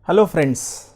Hello friends,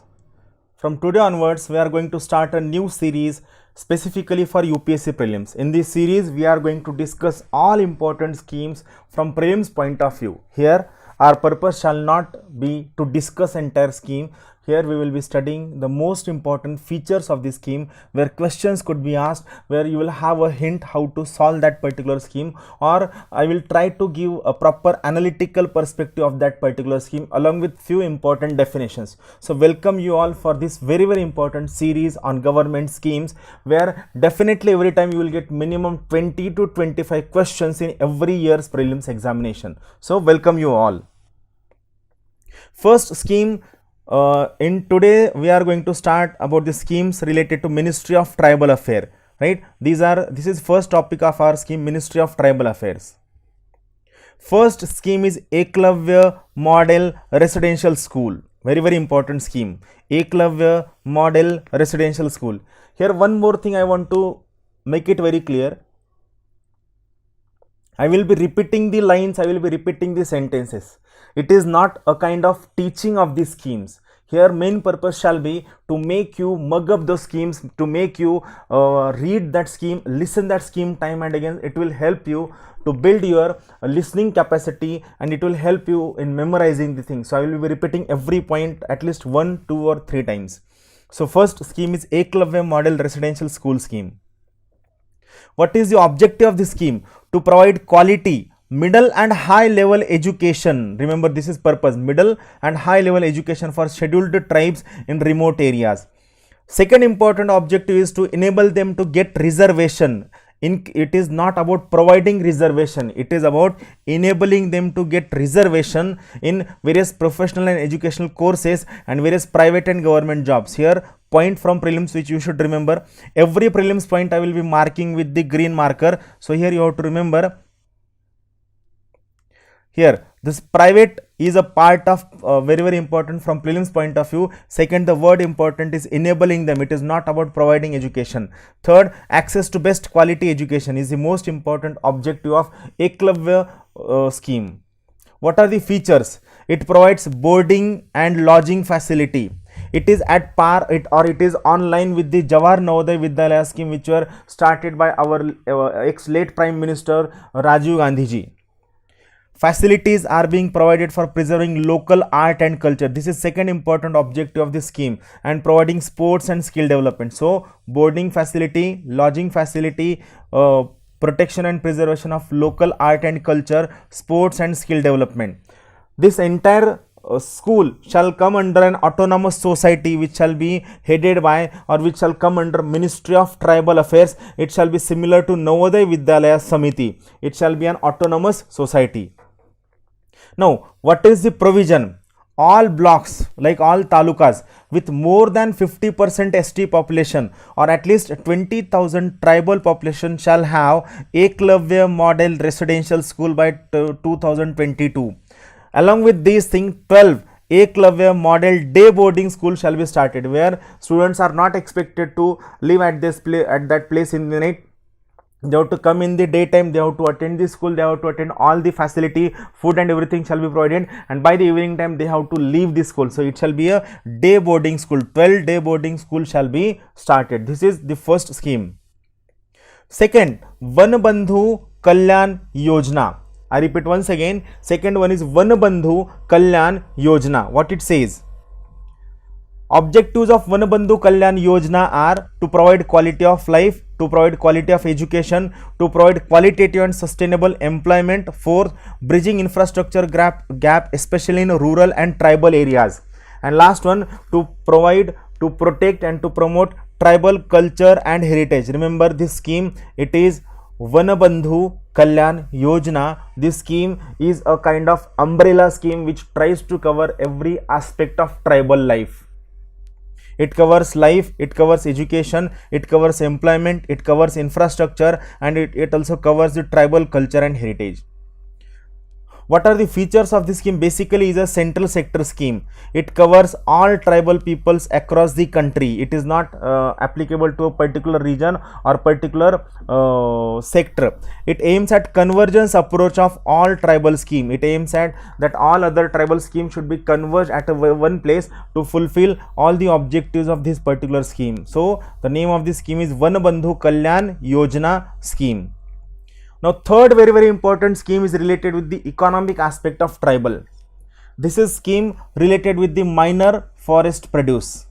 from today onwards we are going to start a new series specifically for UPSC prelims. In this series we are going to discuss all important schemes from prelims point of view. Here our purpose shall not be to discuss entire scheme. Here we will be studying the most important features of the scheme, where questions could be asked, where you will have a hint how to solve that particular scheme, or I will try to give a proper analytical perspective of that particular scheme along with few important definitions. So welcome you all for this very important series on government schemes, where definitely every time you will get minimum 20 to 25 questions in every year's prelims examination. So welcome you all. First scheme, in today we are going to start about the schemes related to Ministry of Tribal Affairs, right? This is first topic of our scheme, Ministry of Tribal Affairs. First scheme is Eklavya Model Residential School. Very important scheme, Eklavya Model Residential School. Here one more thing I want to make it very clear. I will be repeating the lines, I will be repeating the sentences. It is not a kind of teaching of these schemes. Here main purpose shall be to make you mug up those schemes, to make you read that scheme, listen that scheme time and again. It will help you to build your listening capacity and it will help you in memorizing the things. So I will be repeating every point at least 1, 2 or 3 times. So first scheme is Eklavya Model Residential School scheme. What is the objective of this scheme? To provide quality middle and high level education. Remember, this is purpose, middle and high level education for scheduled tribes in remote areas. Second important objective is to enable them to get reservation. It is not about providing reservation, it is about enabling them to get reservation in various professional and educational courses and various private and government jobs. Here point from prelims which you should remember. Every prelims point I will be marking with the green marker. So here you have to remember, here this private is a part of very important from prelims point of view. Second, the word important is enabling them, it is not about providing education. Third, access to best quality education is the most important objective of Eklavya scheme. What are the features? It provides boarding and lodging facility. It is at par it is online with the Jawahar Navodaya Vidyalaya scheme, which were started by our ex-late Prime Minister Rajiv Gandhi ji. Facilities are being provided for preserving local art and culture. This is second important objective of this scheme, and providing sports and skill development. So boarding facility, lodging facility, protection and preservation of local art and culture, sports and skill development. This entire school shall come under an autonomous society which shall be headed by, or which shall come under Ministry of Tribal Affairs. It shall be similar to Navodaya Vidyalaya Samiti. It shall be an autonomous society. Now, what is the provision? All blocks, like all talukas with more than 50% ST population or at least 20,000 tribal population shall have Eklavya Model Residential School by 2022. Along with these things, 12 Eklavya Model Day Boarding School shall be started, where students are not expected to live at that place in the night. They have to come in the daytime, they have to attend the school, they have to attend all the facility, food and everything shall be provided, and by the evening time they have to leave the school. So it shall be a day boarding school. 12 day boarding school shall be started. This is the first scheme. Second, Vanbandhu Kalyan Yojana. I repeat once again, second one is Vanbandhu Kalyan Yojana. What it says? Objectives of Vanbandhu Kalyan Yojana are to provide quality of life, to provide quality of education, to provide qualitative and sustainable employment. Fourth, bridging infrastructure gap especially in rural and tribal areas. And last one, to provide, to protect and to promote tribal culture and heritage. Remember this scheme, it is Vanbandhu Kalyan Yojana. This scheme is a kind of umbrella scheme which tries to cover every aspect of tribal life. It covers life, it covers education, it covers employment, it covers infrastructure, and it also covers the tribal culture and heritage. What are the features of this scheme? Basically, is a central sector scheme. It covers all tribal peoples across the country. It is not applicable to a particular region or particular sector. It aims at convergence approach of all tribal scheme. It aims at that all other tribal schemes should be converged at one place to fulfill all the objectives of this particular scheme. So the name of this scheme is Van Bandhu Kalyan Yojana scheme. Now, third very important scheme is related with the economic aspect of tribal. This is scheme related with the minor forest produce.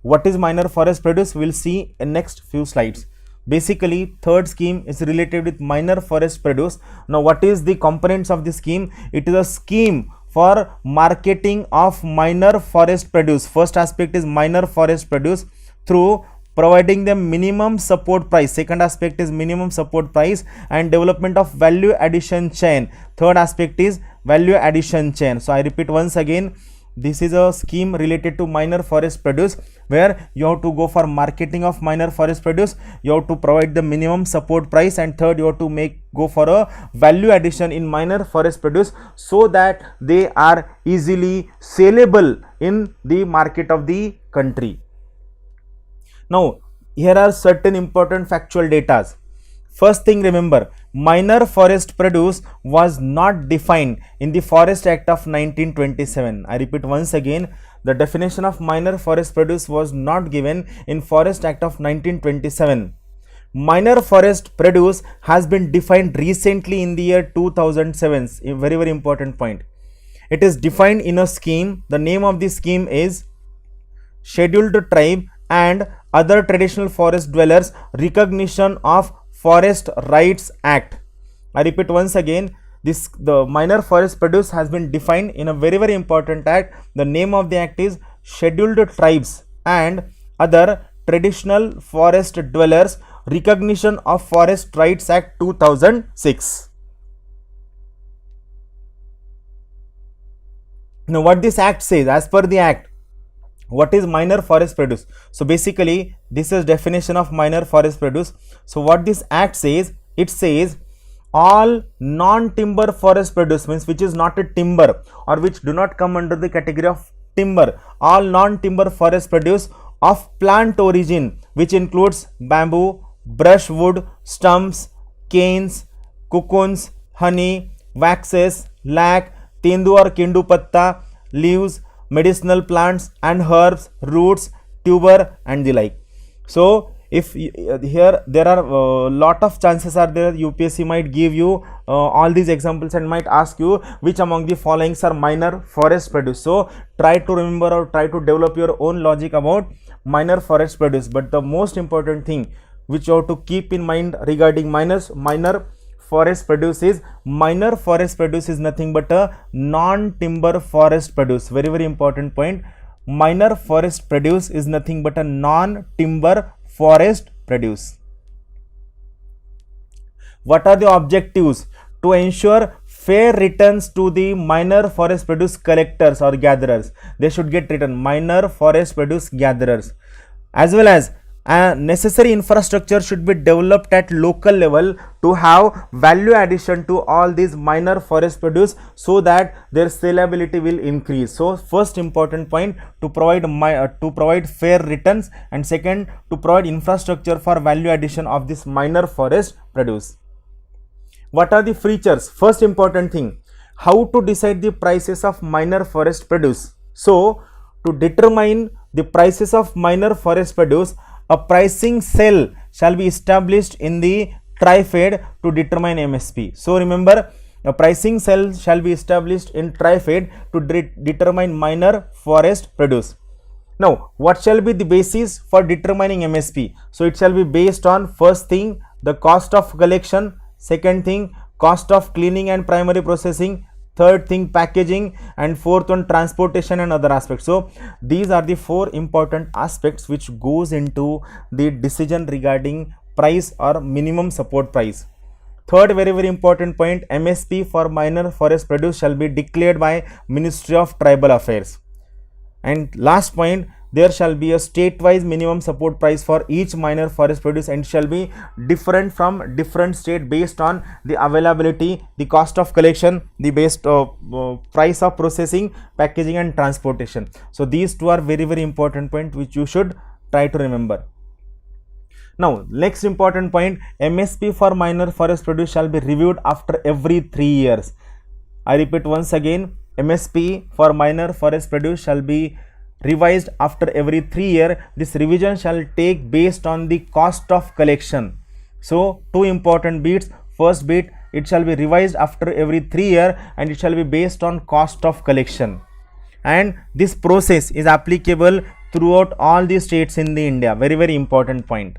What is minor forest produce? We will see in next few slides. Basically, third scheme is related with minor forest produce. Now, what is the components of this scheme? It is a scheme for marketing of minor forest produce. First aspect is minor forest produce through providing them minimum support price. Second aspect is minimum support price and development of value addition chain. Third aspect is value addition chain. So I repeat once again, this is a scheme related to minor forest produce where you have to go for marketing of minor forest produce, you have to provide the minimum support price, and third you have to go for a value addition in minor forest produce so that they are easily saleable in the market of the country. Now, here are certain important factual data. First thing, remember, minor forest produce was not defined in the Forest Act of 1927. I repeat once again, the definition of minor forest produce was not given in Forest Act of 1927. Minor forest produce has been defined recently in the year 2007. A very important point. It is defined in a scheme. The name of the scheme is Scheduled Tribe and Other Traditional Forest Dwellers Recognition of Forest Rights Act. I repeat once again, the minor forest produce has been defined in a very important act. The name of the act is Scheduled Tribes and Other Traditional Forest Dwellers Recognition of Forest Rights Act 2006. Now, what this act says, as per the act, what is minor forest produce? So basically, this is definition of minor forest produce. So what this act says, it says all non-timber forest produce, means which is not a timber or which do not come under the category of timber, all non-timber forest produce of plant origin, which includes bamboo, brushwood, stumps, canes, cocoons, honey, waxes, lac, tendu or kendu patta, leaves, medicinal plants and herbs, roots, tuber and the like. So if here there are lot of chances are there, UPSC might give you all these examples and might ask you which among the following are minor forest produce. So try to remember or try to develop your own logic about minor forest produce. But the most important thing which you have to keep in mind regarding minor forest produce is, minor forest produce is nothing but a non-timber forest produce. Very important point. Minor forest produce is nothing but a non-timber forest produce. What are the objectives? To ensure fair returns to the minor forest produce collectors or gatherers. They should get return, minor forest produce gatherers, as well as necessary infrastructure should be developed at local level to have value addition to all these minor forest produce so that their salability will increase. So first important point, to provide fair returns, and second, to provide infrastructure for value addition of this minor forest produce. What are the features? First important thing, how to decide the prices of minor forest produce. So to determine the prices of minor forest produce, a pricing cell shall be established in the TriFed to determine MSP. So remember, a pricing cell shall be established in TriFed to determine minor forest produce. Now, what shall be the basis for determining MSP? So it shall be based on, first thing, the cost of collection, second thing, cost of cleaning and primary processing, third thing, packaging, and fourth one, transportation and other aspects. So these are the four important aspects which goes into the decision regarding price or minimum support price. Third very important point, MSP for minor forest produce shall be declared by Ministry of Tribal Affairs. And last point, there shall be a state-wise minimum support price for each minor forest produce and shall be different from different state based on the availability, the cost of collection, the based price of processing, packaging and transportation. So these two are very important point which you should try to remember. Now next important point, MSP for minor forest produce shall be reviewed after every 3 years. I repeat once again, MSP for minor forest produce shall be revised after every 3 years. This revision shall take based on the cost of collection. So two important bits. First bit, it shall be revised after every 3 years and it shall be based on cost of collection, and this process is applicable throughout all the states in the India. Very important point.